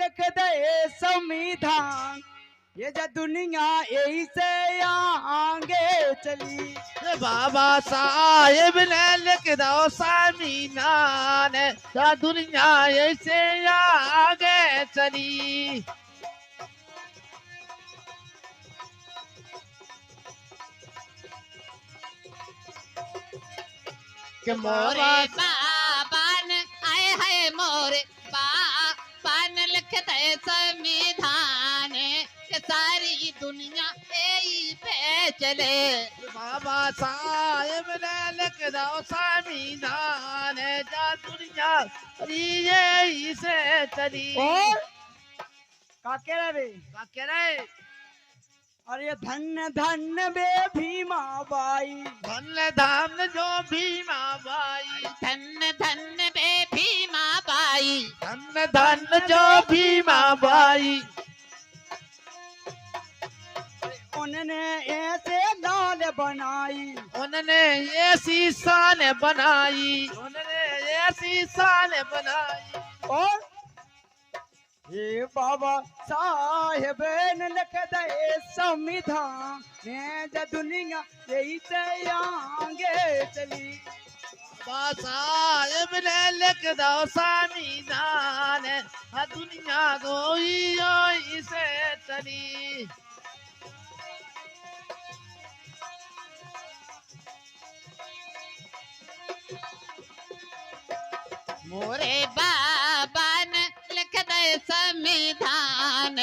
लिख दे संविधान, ये जो दुनिया यही से आगे चली। बाबा साहेब ने लिख दो संविधान, या दुनिया ऐसे आगे चली। कि मोरे बाबा ने आए है मोरे बाबा ने लिख दे संविधान, कि सारी दुनिया यही पे चले। बाबा साहेब ने लिख दो संविधान, या दुनिया यही से चली। और का कह रहे बे? क्या कह रहे? अरे धन्य धन्य बे भीमा बाई, धन्य धन्य जो भीमा बाई, धन्य धन्य बे भीमा बाई, धन्य धन्य जो भीमा बाई। उन्होंने ऐसे लाल बनाई, उन्होंने ऐसी शान बनाई, उन्होंने ऐसी शान बनाई। और ये बाबा साहेब ने लिख दे संविधान, ने जो दुनिया यही से आगे चली। बाबा साहेब ने लिख दो संविधान, दुनिया कोई से चली। मोरे बाबा ने लिख दे संविधान,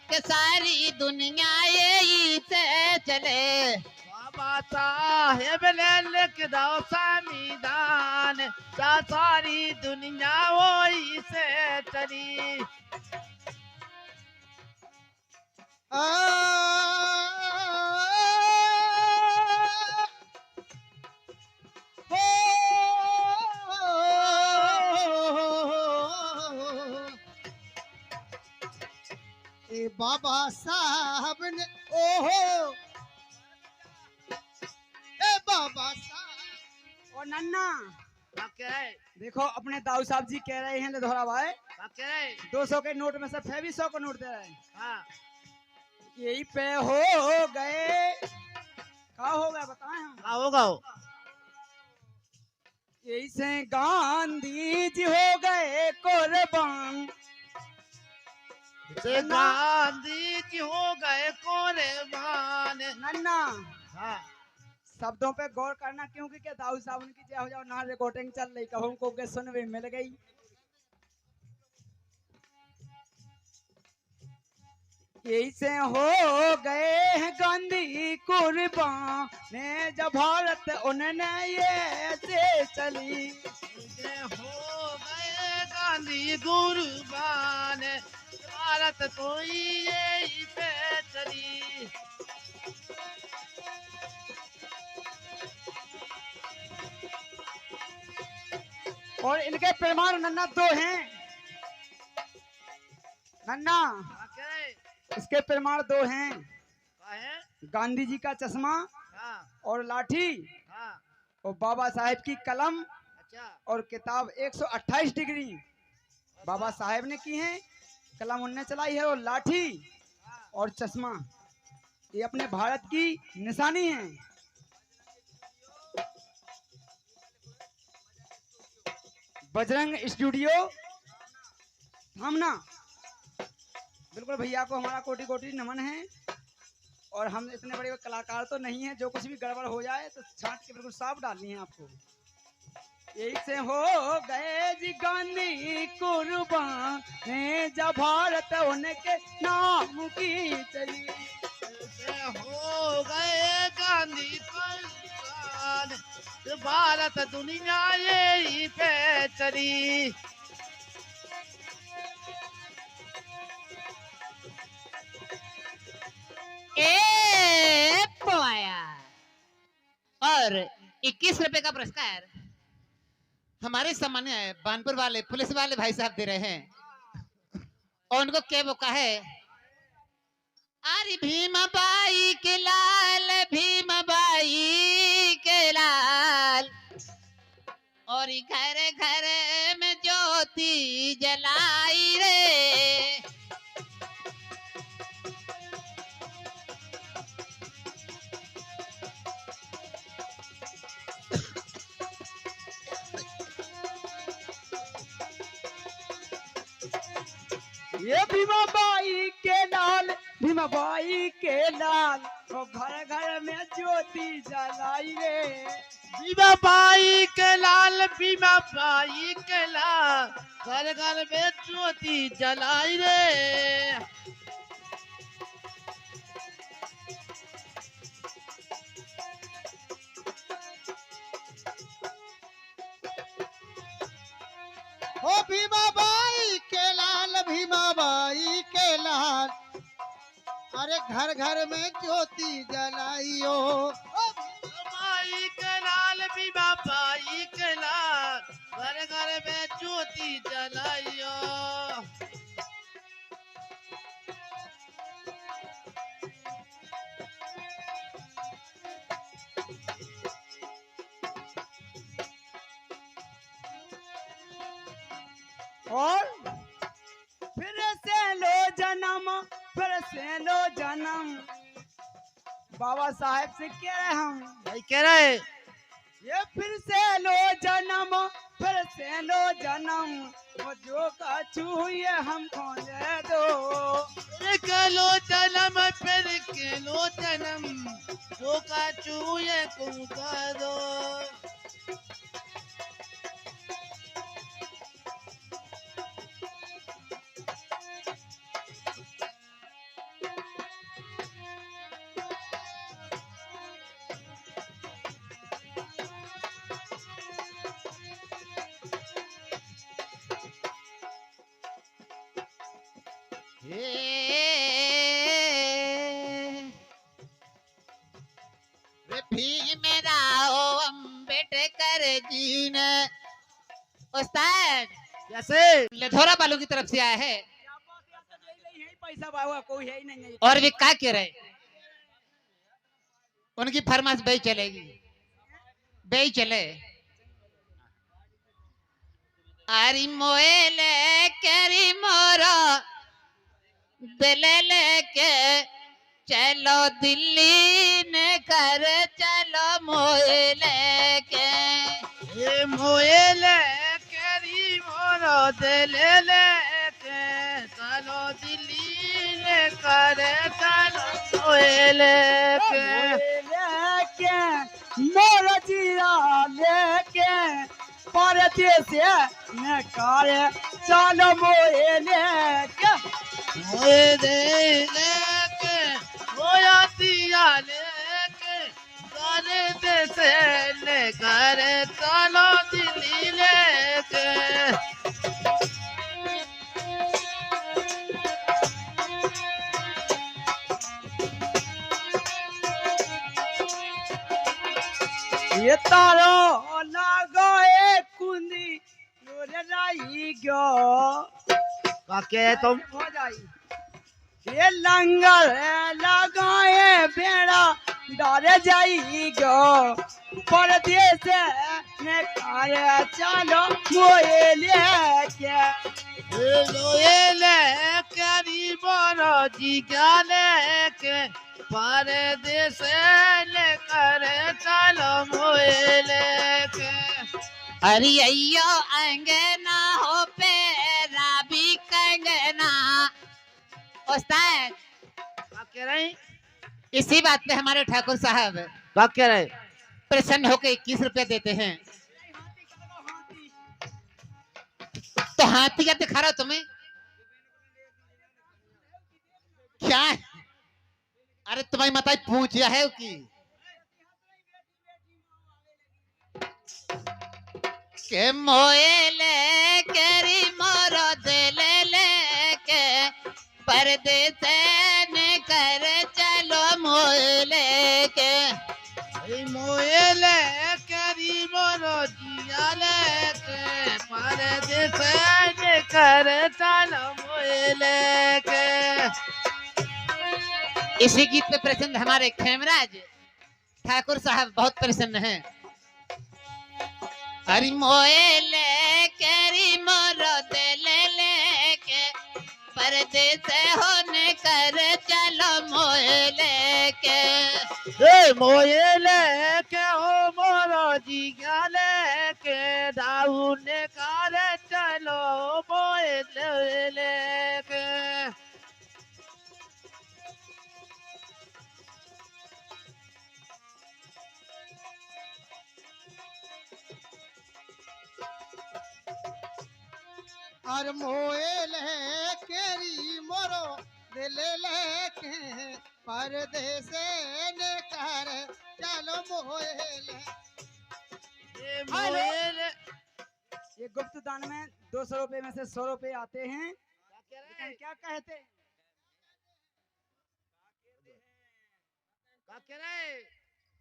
कि सारी दुनिया यही से चले। बाबा साहेब ने लिख दो संविधान, या सारी दुनिया वही से चली। ए बाबा साहब ने ओहो, ए बाबा साहब। और नन्ना क्या कह रहे? देखो अपने दाऊ साहब जी कह रहे हैं लधौरा भाई, क्या कह रहे? 200 के नोट में से फिर भी 100 का नोट दे रहे हैं। हाँ, यही पे हो गए, क्या हो गया बताएं हम? क्या होगा वो? यही से गांधी जी हो गए कुर्बान, से गांधी जी हो गए कुर्बान। नन्ना हाँ, शब्दों पे गौर करना, क्योंकि क्या दाऊ साहब उनकी जय हो जाओ ना रिकॉर्डिंग चल रही, कहूँ को के सुनवे मिल गई। यही से हो गए हैं गांधी कुर्बान, ने जब भारत उन्होंने ये से चली। से हो गए गांधी कुर्बान, भारत कोई यही पे चली। और इनके प्रमाण नन्ना 2 हैं। नन्ना क्या कह रहे? इसके प्रमाण 2 हैं, क्या है? गांधी जी का चश्मा हाँ, और लाठी, हाँ, और बाबा साहेब की कलम अच्छा, और किताब 128 डिग्री बाबा साहेब ने की है, कलम उनने चलाई है, और लाठी और चश्मा ये अपने भारत की निशानी है। बजरंग स्टूडियो हमना, बिल्कुल भैया को हमारा कोटि कोटि नमन है। और हम इतने बड़े कलाकार तो नहीं है, जो कुछ भी गड़बड़ हो जाए तो छांट के बिल्कुल साफ डालनी है आपको। यही से हो गए जी गांधी कुर्बान, ने जब भारत उनके नाम की चली। से हो गए गांधी कुर्बान, भारत दुनिया यही पे चली। ए पवाया। और 21 रुपए का पुरस्कार हमारे सामान्य बानपुर वाले पुलिस वाले भाई साहब दे रहे हैं। और उनको क्या बोका है, अरे भीमा बाई के लाल, भीमा बाई के लाल, और घर घर में ज्योति जलाई रे। ये भीमा बाई के लाल, भीमा बाई के लाल, वो घर घर में ज्योति जलाई रे। भीमा बाई के लाल, भीमा बाई के लाल, घर घर में ज्योति जलाई रे। ओ भीमा बाई के लाल, भीमा बाई के लाल, अरे घर घर में ज्योति जलाइयो। बाई के लाल, भीमा बाई के लाल, घर घर में ज्योति जलाइयो। और फिर से लो जन्म, फिर से लो जन्म, बाबा साहेब से कह रहे हम, भाई कह रहे ये फिर से लो जन्म, फिर से लो जन्म, वो जो कछु ये हमको दे दो। फिर के लो जन्म, फिर के लो जन्म, जो का चूये को का दो। मेरा ओ अम्बेडकर जी ने उस्ताद कैसे लधौरा वालों की तरफ से आया है पैसा बाबा कोई है ही नहीं है। और वे क्या कह रहे, उनकी फरमाइश बेई चलेगी, बेई चले। अरे मोएले करी मोरा दिल लेके चलो दिल्ली ने कर चलो मोएले के। ये मोएले करी मोरो दिल लेके चलो दिल्ली ने करे चलो मोएले के। लेके मोर जीरा लेके परदेश ने करे चलो मोएले के। मोएले लेके मोया दिया लेके करे देश ने करे चलो दिल्ली लेके। ये तारो लगाए कुंदी योरे लाई गयो काके तुम हो जाई। ये लंगर लगाए बेड़ा डारे जाई गयो परदेश ने करे चलो मोएले के। लोएले करी मोरो जी गाले के परदेश ने करे चलो मोएले के। अरे अयो अंगना हो पेरा भी कंगना। उस्ताद क्या कह रहे इसी बात पे हमारे ठाकुर साहब क्या कह रहे प्रसन्न होकर 21 रुपया देते हैं। तो हाथी का दिखा रहा हो तुम्हें क्या है? अरे तुम्हारी माता पूछा है कि के मोएले करी मोरो दिल लेके परदेश ने कर चलो मोएले के। मोएले करी मोरो जिया लेके परदेश ने करे चलो मोएले के। इसी गीत पे प्रसन्न हमारे खेमराज ठाकुर साहब बहुत प्रसन्न हैं। हरि मोएले करी मोरो दिल लेके परदेश होने कर चलो मोएले के। मोएले के हो मोरो जिया लेके दाऊ ने करे चलो मोएले लेके और मोए ले केरी मोरो दिल लेके परदेस ने कर चलो मोए ले। ये हेलो। मोबाइल ये गुप्त दान में 200 रुपए में से 100 रुपए आते हैं। क्या कह रहा लेकिन है? क्या कहते हैं? क्या कह रहा है?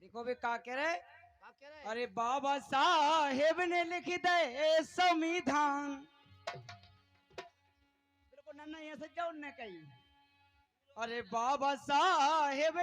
देखो भी क्या कह रहे। क्या कह रहा है? अरे बाबा साहेब ने लिख दे संविधान। बिल्कुल नन्ना यहाँ से जाओ न कहीं। अरे बाबा साहेब